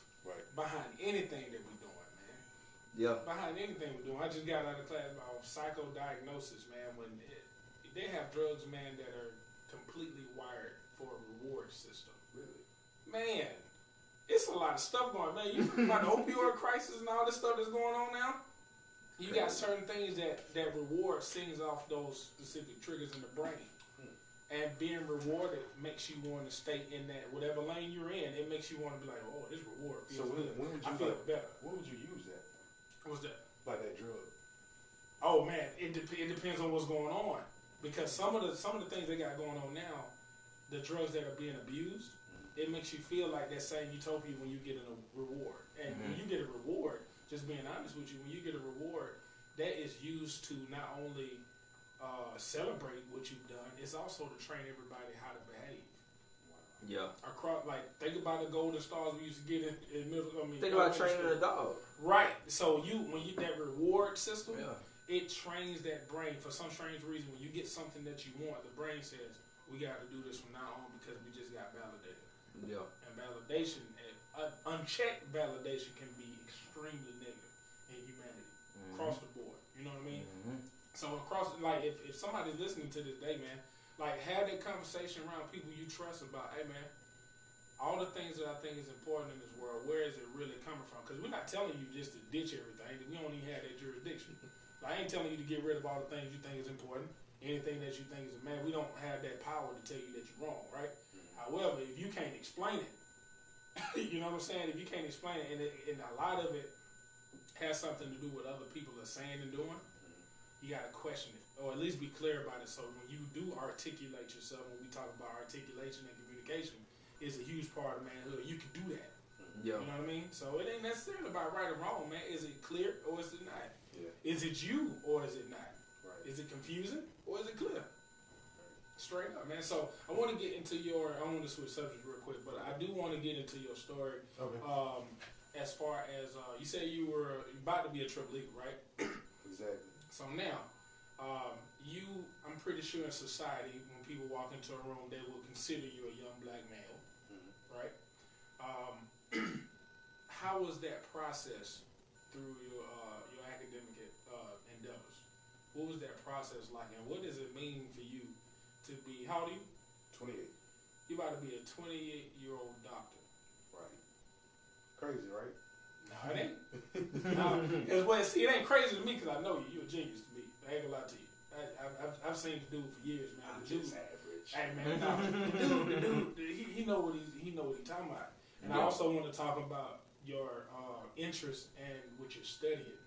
behind anything that we're doing, man. Yeah. Behind anything we're doing. I just got out of class about psychodiagnosis, man. When they have drugs, man, that are completely wired for a reward system. Really? Man, it's a lot of stuff going on. Man, you about the opioid crisis and all this stuff that's going on now? You got certain things that reward sings off those specific triggers in the brain. And being rewarded makes you want to stay in that, whatever lane you're in, it makes you want to be like, oh, this reward feels good. When would you I feel better. When would you use that? What's that? Like that drug? Oh, man, it depends on what's going on. Because some of the things they got going on now, the drugs that are being abused, it makes you feel like that same utopia when you get a reward. And when you get a reward, just being honest with you, when you get a reward, that is used to not only celebrate what you've done, it's also to train everybody how to behave. Yeah. Across, like, think about the golden stars we used to get in middle. Think about training a dog. Right. So when you that reward system, it trains that brain for some strange reason. When you get something that you want, the brain says, "We got to do this from now on because we just got validated." Yeah. And validation, unchecked validation, can be extremely negative in humanity across the board. You know what I mean? So like, if somebody's listening to this day, man, like, have that conversation around people you trust about, hey, man, all the things that I think is important in this world, where is it really coming from? Because we're not telling you just to ditch everything. We don't even have that jurisdiction. Like, I ain't telling you to get rid of all the things you think is important. Anything that you think is, man, we don't have that power to tell you that you're wrong, right? However, if you can't explain it, you know what I'm saying? If you can't explain it, and a lot of it has something to do with other people are saying and doing, you got to question it, or at least be clear about it. So when you do articulate yourself, when we talk about articulation and communication, is a huge part of manhood. You can do that. Yeah. You know what I mean? So it ain't necessarily about right or wrong, man. Is it clear or is it not? Yeah. Is it you or is it not? Right. Is it confusing or is it clear? Straight up, man. So I want to get into I want to switch subjects real quick, but I do want to get into your story. Okay. As far as you said you were about to be a triple eagle, right? Exactly. So now, I'm pretty sure in society, when people walk into a room, they will consider you a young black male, right? How was that process through your academic endeavors? What was that process like, and what does it mean for you to be? How old are you? 28. You about to be a 28-year-old doctor. Right. Crazy, right? No, it ain't. It ain't crazy to me because I know you. You're a genius to me. I ain't gonna lie to you. I've seen the dude for years, man. I'm the dude, just average. Hey, man, the dude, he know what he talking about. And I also want to talk about your interest and what you're studying.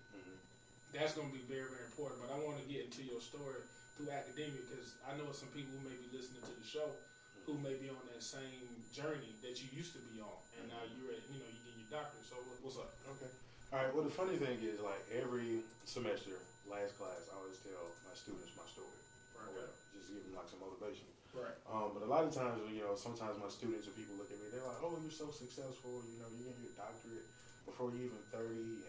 That's going to be very, very important. But I want to get into your story through academia because I know some people who may be listening to the show who may be on that same journey that you used to be on, and now you're at, you getting your doctorate. So what's up? Okay. All right. Well, the funny thing is, like, every semester, last class, I always tell my students my story. Right. Just give them like some motivation. Right. But a lot of times, sometimes my students or people look at me, they're like, "Oh, you're so successful. You're getting your doctorate before you're even 30,"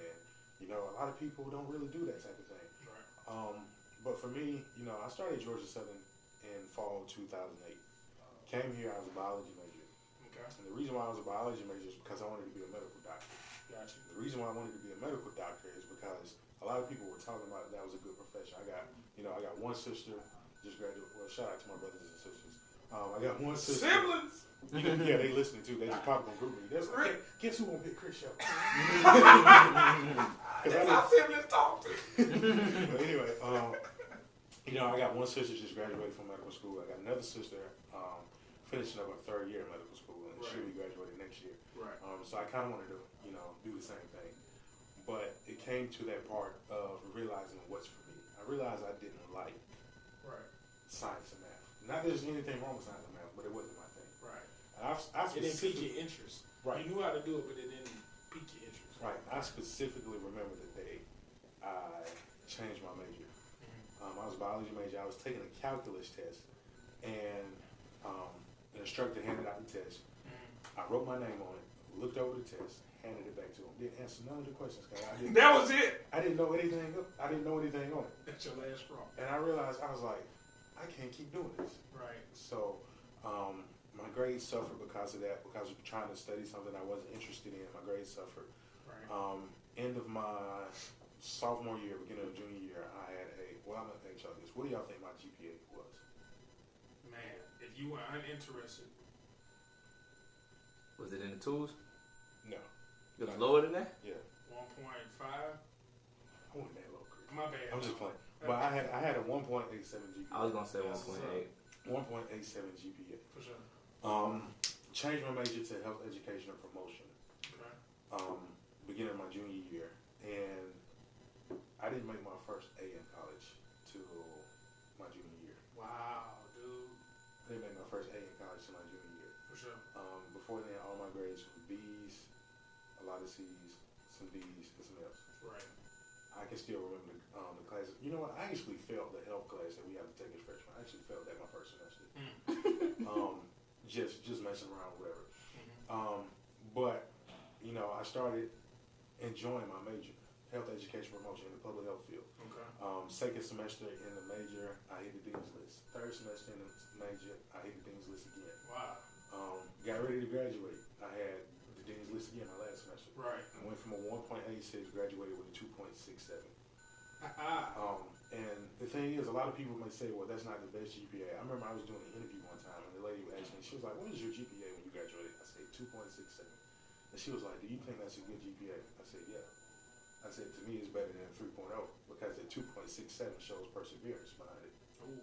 and a lot of people don't really do that type of thing. Right. But for me, I started Georgia Southern in fall 2008. Came here, I was a biology major. Okay. And the reason why I was a biology major is because I wanted to be a medical doctor. Gotcha. The reason why I wanted to be a medical doctor is because a lot of people were talking about that was a good profession. I got one sister just graduated. Well, shout out to my brothers and sisters. I got one sister. Siblings. Yeah, they listening too. They just popped on group me. That's like, guess who won't pick Chris show? That's how siblings talk to. But anyway, I got one sister just graduated from medical school. I got another sister finishing up her third year in medical school, and she'll be graduating next year. Right. So I kind of wanted to, do the same thing. But it came to that part of realizing what's for me. I realized I didn't like science and math. Not that there's anything wrong with science and math, but it wasn't my thing. Right. And It didn't pique your interest. Right. You knew how to do it, but it didn't pique your interest. Right. I specifically remember the day I changed my major. I was a biology major. I was taking a calculus test, and the instructor handed out the test. I wrote my name on it, looked over the test, handed it back to him. Didn't answer none of the questions. That was it. I didn't know anything. I didn't know anything on it. That's your last straw. And I realized, I was like, I can't keep doing this. Right. So my grades suffered because of that, because of trying to study something I wasn't interested in. My grades suffered. Right. End of my sophomore year, beginning of junior year, I had I'm going to ask y'all this. What do y'all think my GPA was? Man, if you were uninterested. Was it in the tools? No. It was lower than that? Yeah. 1.5? I wasn't that low, Chris. My bad. I'm just playing. But I had a 1.87 GPA. I was going to say 1.8. 1.87 GPA. For sure. Changed my major to health education and promotion. Okay. Beginning of my junior year. And I didn't make my first A in college till my junior year. Wow, dude. I didn't make my first A in college till my junior year. For sure. Before then, all my grades were B's, a lot of C's, some D's, and some F's. Right. I can still remember the classes. You know what? I actually failed the health class that we had to take as freshmen. I actually failed that my first semester. Just messing around, whatever. But I started enjoying my major, health education promotion in the public health field. Okay. Second semester in the major, I hit the dean's list. Third semester in the major, I hit the dean's list again. Wow. Got ready to graduate. I had the dean's list again my last semester. Right. I went from a 1.86, graduated with a 2.67. And the thing is, a lot of people may say, well, that's not the best GPA. I remember I was doing an interview one time, and the lady asked me, she was like, what is your GPA when you graduated? I said, 2.67. And she was like, do you think that's a good GPA? I said, yeah. I said, to me, it's better than 3.0, because the 2.67 shows perseverance behind it. Ooh.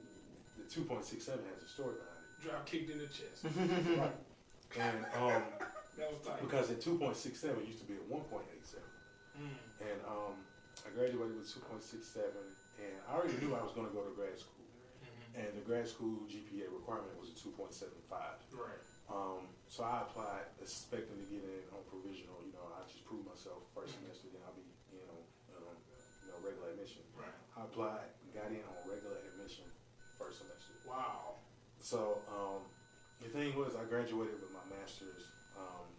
The 2.67 has a story behind it. Drop kicked in the chest. Right. And That was tight. because at 2.67 used to be at 1.87. And I graduated with 2.67, and I already knew I was going to go to grad school. And the grad school GPA requirement was a 2.75. Right. So I applied, expecting to get in on provisional. I just proved myself first semester, then I'll be regular admission. Right. I applied, got in on regular admission first semester. Wow. So the thing was, I graduated with my master's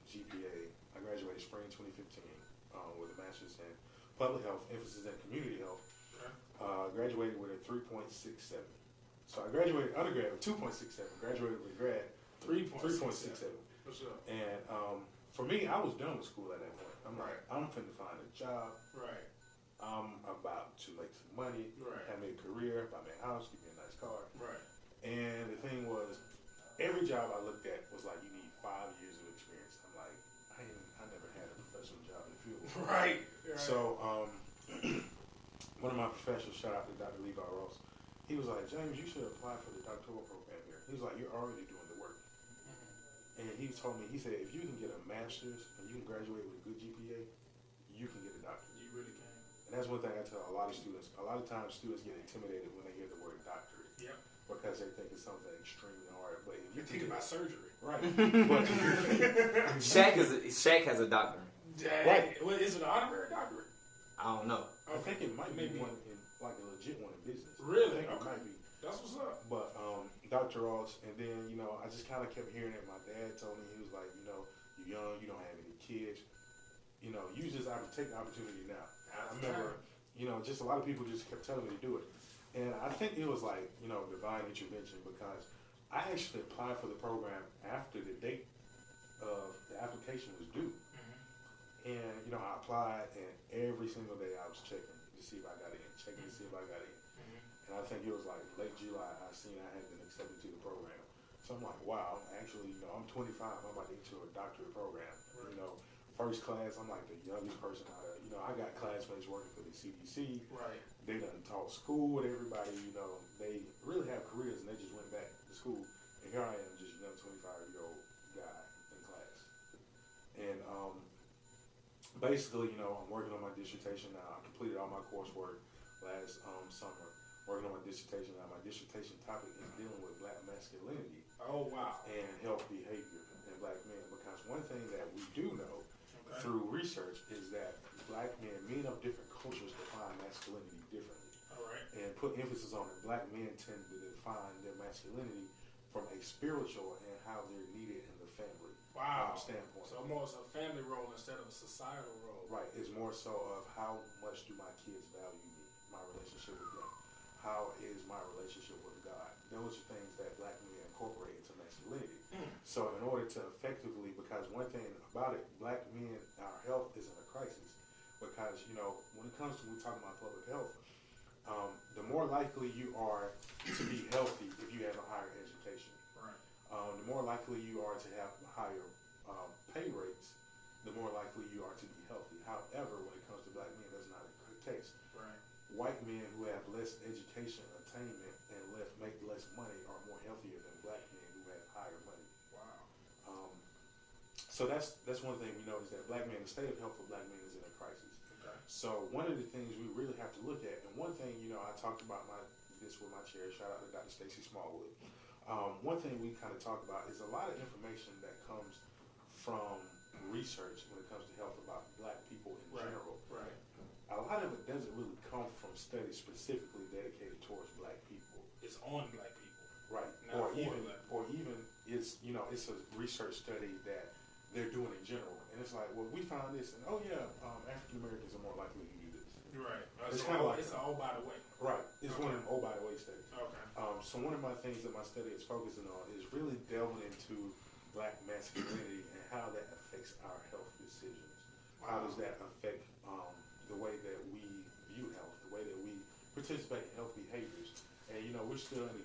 GPA. I graduated spring 2015 with a master's in public health, emphasis in community health. Okay. Graduated with a 3.67. So I graduated undergrad with 2.67. Graduated with grad 3.67. For sure. And for me, I was done with school at that point. I'm like, I'm finna find a job. Right. I'm about to make some money, Right. have me a career, buy me a house, give me a nice car. Right. And the thing was, every job I looked at was like, you need 5 years of experience. I'm like, I never had a professional job in the field. Right. So one of my professors, shout out to Dr. Levi Ross, he was like, James, you should apply for the doctoral program here. He was like, you're already doing the work. And he told me, he said, if you can get a master's and you can graduate with a good GPA, you can get a doctorate. You really can. And that's one thing I tell a lot of students. A lot of times students get intimidated when they hear the word doctorate. Yep. Because they think it's something extremely hard. But if you Think about surgery. right. But Shaq has a doctorate. Right. Well, is it an honorary doctorate? I don't know. I think it might be Maybe. one in like a legit one in business. Really? I think it Okay. might be. That's what's up. But Dr. Ross, and then I just kind of kept hearing it. My dad told me, he was like, you're young, you don't have any kids. Use this take the opportunity now. I remember, just a lot of people just kept telling me to do it, and I think it was like divine intervention, because I actually applied for the program after the date of the application was due. And I checking to see if I got in. And I think it was like late July, I seen I had been accepted to the program. So I'm like, wow, I'm 25, I'm about to get to a doctorate program. Right. First class, I'm like the youngest person out there. I got classmates working for the CDC. Right. They done taught school with everybody, they really have careers and they just went back to school. And here I am, just a young 25-year-old guy in class. And basically, I'm working on my dissertation now. I completed all my coursework last summer. Working on my dissertation now. My dissertation topic is dealing with black masculinity. Oh, wow. And health behavior in black men. Because one thing that we do know through research is that black men of different cultures define masculinity differently. All right. And put emphasis on it. Black men tend to define their masculinity from a spiritual and how they're needed in the family standpoint. So more so a family role instead of a societal role. Right. It's more so of how much do my kids value me, my relationship with them. How is my relationship with God? Those are things that black men incorporate into masculinity. So in order to effectively, because one thing about it, black men, our health is in a crisis. Because, when it comes to, we talk about public health, the more likely you are to be healthy if you have a higher education. Right. The more likely you are to have higher pay rates, the more likely you are to be healthy. However, when it comes to black men, that's not the case. Right. White men who have less education attainment and make less money are more healthier than black men who have higher money. Wow. So that's one thing we know is that black men, the state of health of black men is in a crisis. Okay. So one of the things we really have to look at, and one thing, I talked about this with my chair, shout out to Dr. Stacy Smallwood. One thing we kind of talked about is a lot of information that comes from research when it comes to health about black people in general. Right. A lot of it doesn't really come from studies specifically dedicated towards black people. It's on black people. Right. Not Or even it's it's a research study that they're doing in general. And it's like, well, we found this and African Americans are more likely to do this. Right. It's kind of like it's an by the way. Right. It's one of them by the way studies. Okay. So one of my things that my study is focusing on is really delving into black masculinity and how that affects our health decisions. Wow. How does that affect the way that we view health, the way that we participate in health behaviors? And we're still in the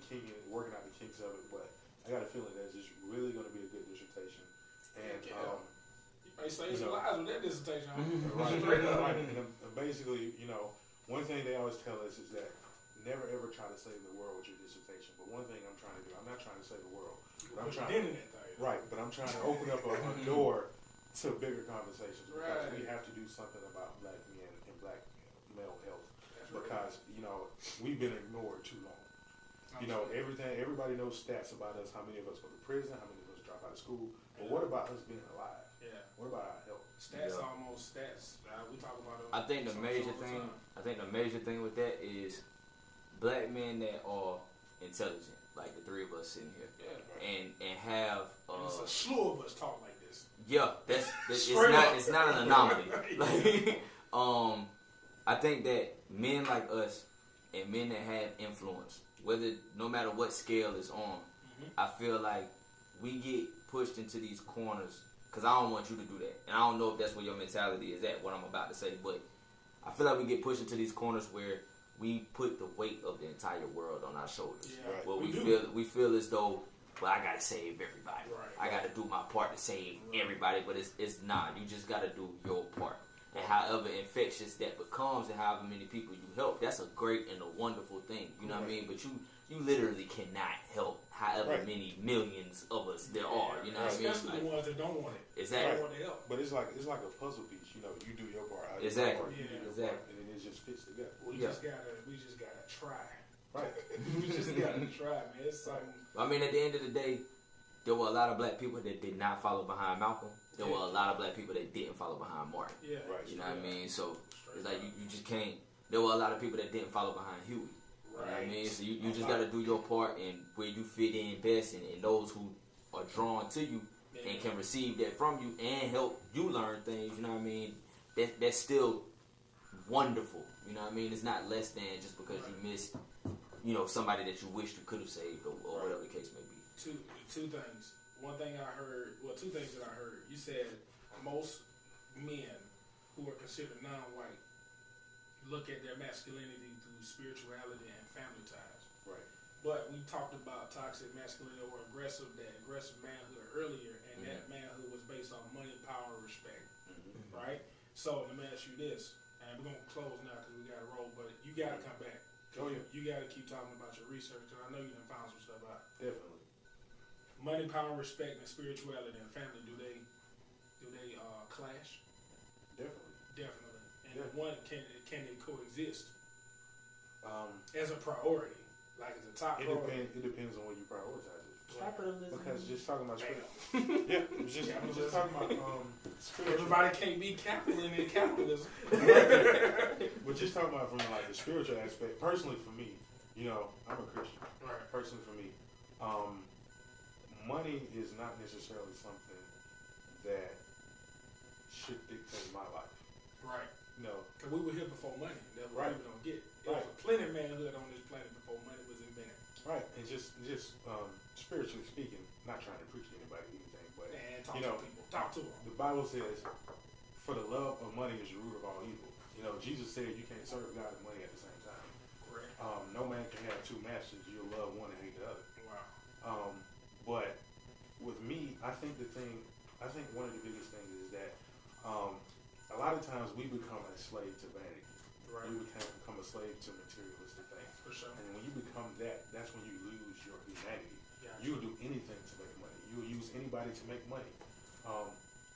working out the kinks of it, but I got a feeling that it's really going to be a good dissertation. And you may save some lives with that dissertation. Right. And basically, one thing they always tell us is that never ever try to save the world with your dissertation. But one thing I'm trying to do, I'm not trying to save the world. But I'm trying to open up a door to bigger conversations because we have to do something about black men and black male health. Because we've been ignored too long. Everybody knows stats about us, how many of us go to prison, how many of us drop out of school. But what about us being alive? Yeah. What about our health? Stats almost stats. We talk about it. I think the major thing with that is black men that are intelligent, like the three of us sitting here, and have it's a slew of us talk like this. Yeah, it's not an anomaly. I think that men like us and men that have influence, no matter what scale it's on, I feel like we get pushed into these corners because I don't want you to do that, and I don't know if that's where your mentality is at. What I'm about to say, but I feel like we get pushed into these corners where we put the weight of the entire world on our shoulders. Yeah, well, we feel as though, well, I gotta save everybody. Right. I gotta do my part to save everybody, but it's not. You just gotta do your part. And however infectious that becomes and however many people you help, that's a great and a wonderful thing. You know what I mean? But you literally cannot help however many millions of us there are. You know what I mean? Especially the ones that don't want it. Exactly. Don't want to help. But it's like a puzzle piece. You do your part. I do exactly. my part, you do your part, and then it just fits together. We just gotta try. Right. We just gotta try, man. It's something. I mean, at the end of the day, there were a lot of black people that did not follow behind Malcolm. There were a lot of black people that didn't follow behind Martin. Yeah. Right. You know what I mean? So it's like you just can't. There were a lot of people that didn't follow behind Huey. You know what I mean? So you just got to do your part and where you fit in best, and those who are drawn to you and can receive that from you and help you learn things. You know what I mean? That's still wonderful. You know what I mean? It's not less than just because you missed, somebody that you wished you could have saved or whatever the case may be. Two things. One thing I heard, two things that I heard. You said most men who are considered non-white look at their masculinity through spirituality and family ties. Right. But we talked about toxic masculinity or aggressive manhood earlier, and that manhood was based on money, power, and respect. Right? So let me ask you this, and we're gonna close now because we gotta roll, but you gotta come back. Oh yeah. You gotta keep talking about your research, and I know you done found some stuff out. Definitely. Money, power, respect, and spirituality and family, do they clash? Definitely. And one, can they coexist as a priority, like as a top priority? It depends on what you prioritize it. Capitalism. Because just talking about just talking about spiritual. Everybody can't be capitalism. But just talking about from like the spiritual aspect, personally for me, you know, I'm a Christian. Right. Personally for me, money is not necessarily something that should dictate my life. Right. No. Because we were here before money. That's what people don't get. There was plenty of manhood on this planet before money was invented. Right. And just spiritually speaking, not trying to preach to anybody or anything, but talk to people. Talk to them. The Bible says, "For the love of money is the root of all evil." You know, Jesus said you can't serve God and money at the same time. Correct. No man can have two masters. You'll love one and hate the other. Wow. But with me, I think one of the biggest things is that a lot of times we become a slave to vanity. Right. We become a slave to materialistic things. For sure. And when you become that, that's when you lose your humanity. Yeah. You will do anything to make money. You will use anybody to make money.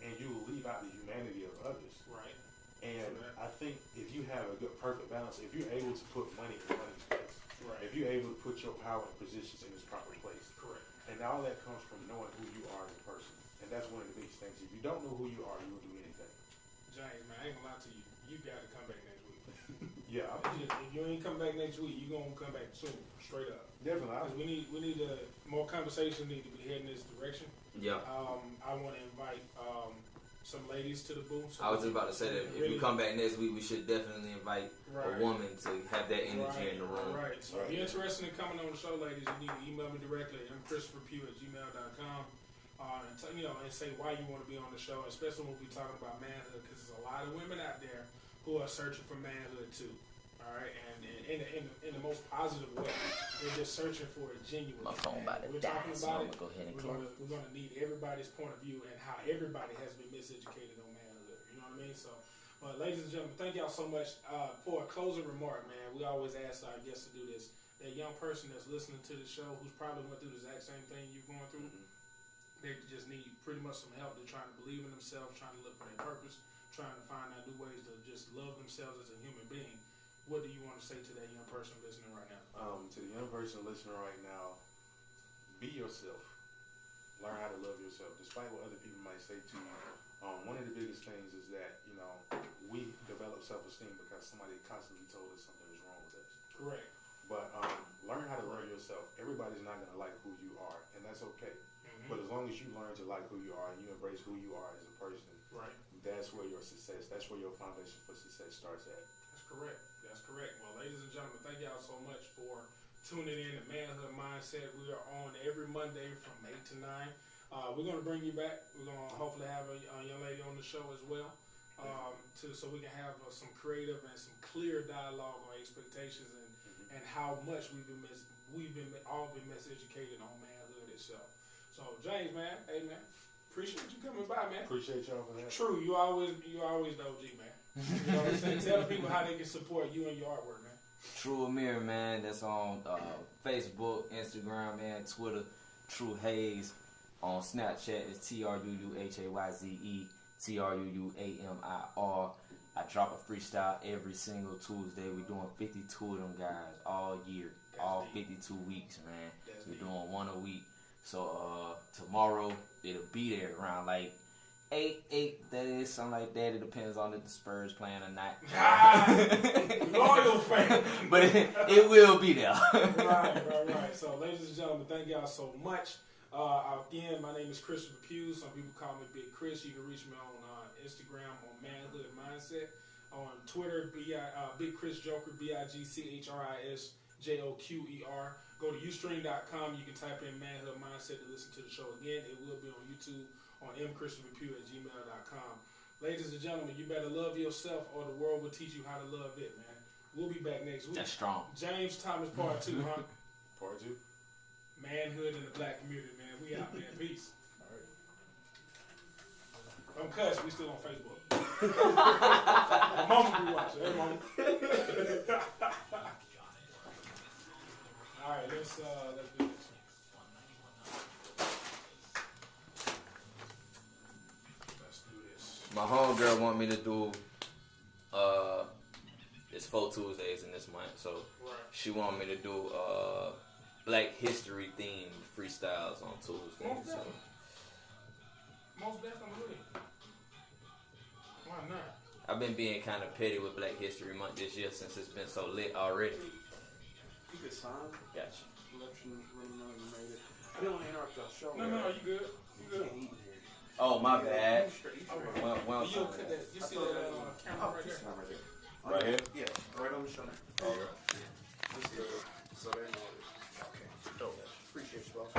And you will leave out the humanity of others. Right. And I think if you have a good, perfect balance, if you're able to put money in money's place, Right. if you're able to put your power and positions in its proper place, Correct. and all that comes from knowing who you are as a person. And that's one of the biggest things. If you don't know who you are, you will do anything. James, man, I ain't gonna lie to you. You got to come back next week. Yeah. If you ain't come back next week, you gonna come back soon, straight up. Definitely. Because we need more conversation. Need to be heading this direction. Yeah. I want to invite some ladies to the booth. I was just about to say that if you come back next week, we should definitely invite a woman to have that energy in the room. Right. So if you're interested in coming on the show, ladies, you need to email me directly at mchristopherpugh@gmail.com. And say why you want to be on the show, especially when we're talking about manhood, because there's a lot of women out there who are searching for manhood too. All right, and in the most positive way, they're just searching for a genuine. My phone about to die, so I'm gonna go ahead and close. We're gonna need everybody's point of view and how everybody has been miseducated on manhood. You know what I mean? So, ladies and gentlemen, thank y'all so much for a closing remark, man. We always ask our guests to do this. That young person that's listening to the show, who's probably went through the exact same thing you're going through. They just need pretty much some help. They're trying to believe in themselves, trying to look for their purpose, trying to find out new ways to just love themselves as a human being. What do you want to say to that young person listening right now? To the young person listening right now, be yourself. Learn how to love yourself, despite what other people might say to you. One of the biggest things is that, you know, we develop self-esteem because somebody constantly told us something is wrong with us. Correct. But learn how to love yourself. Everybody's not going to like who you are, and that's okay. But as long as you learn to like who you are and you embrace who you are as a person, right, that's where your success, that's where your foundation for success starts at. That's correct. That's correct. Well, ladies and gentlemen, thank y'all so much for tuning in to Manhood Mindset. We are on every Monday from 8 to 9. We're going to bring you back. We're going to hopefully have a young lady on the show as well, so we can have some creative and some clear dialogue on expectations and how much we've all been miseducated on manhood itself. So, James, man, hey, man, appreciate you coming by, man. Appreciate y'all for that. True, you always the OG, man. You know what I'm saying? Tell the people how they can support you and your artwork, man. Truu Amir, man, that's on Facebook, Instagram, and Twitter. True Hayes. On Snapchat, it's TruuHayze, TruuAmir. I drop a freestyle every single Tuesday. We're doing 52 of them guys all year, all 52 weeks, man. We're doing one a week. So tomorrow it'll be there around like 8, that is, something like that. It depends on if the Spurs playing or not. Loyal fan. But it will be there. Right. So, ladies and gentlemen, thank y'all so much. Again, my name is Christopher Pugh. Some people call me Big Chris. You can reach me on Instagram on Manhood Mindset. On Twitter, Big Chris Joker, BigChrisJoker. Go to Ustream.com. You can type in Manhood Mindset to listen to the show again. It will be on YouTube on mchristopherpugh@gmail.com. Ladies and gentlemen, you better love yourself or the world will teach you how to love it, man. We'll be back next week. That's strong. James Thomas Part 2, huh? Part 2. Manhood in the black community, man. We out, man. Peace. Don't cuss. We still on Facebook. My mama be watching. Hey, mama. All right, let's do this. Let's do this. My homegirl want me to do it's 4 Tuesdays in this month, so she want me to do Black History themed freestyles on Tuesday. Most definitely. Why not? I've been being kind of petty with Black History Month this year since it's been so lit already. You could sign. Gotcha. Let you know you made it. I didn't want to interrupt y'all show. No, you good. You good. Can't eat here. Oh, my bad. Okay. Well, You cut that. You see that camera right there? Right there. Right here? Yeah, right on the shoulder. Okay. So they know it. Okay. Dope. Appreciate you, boss.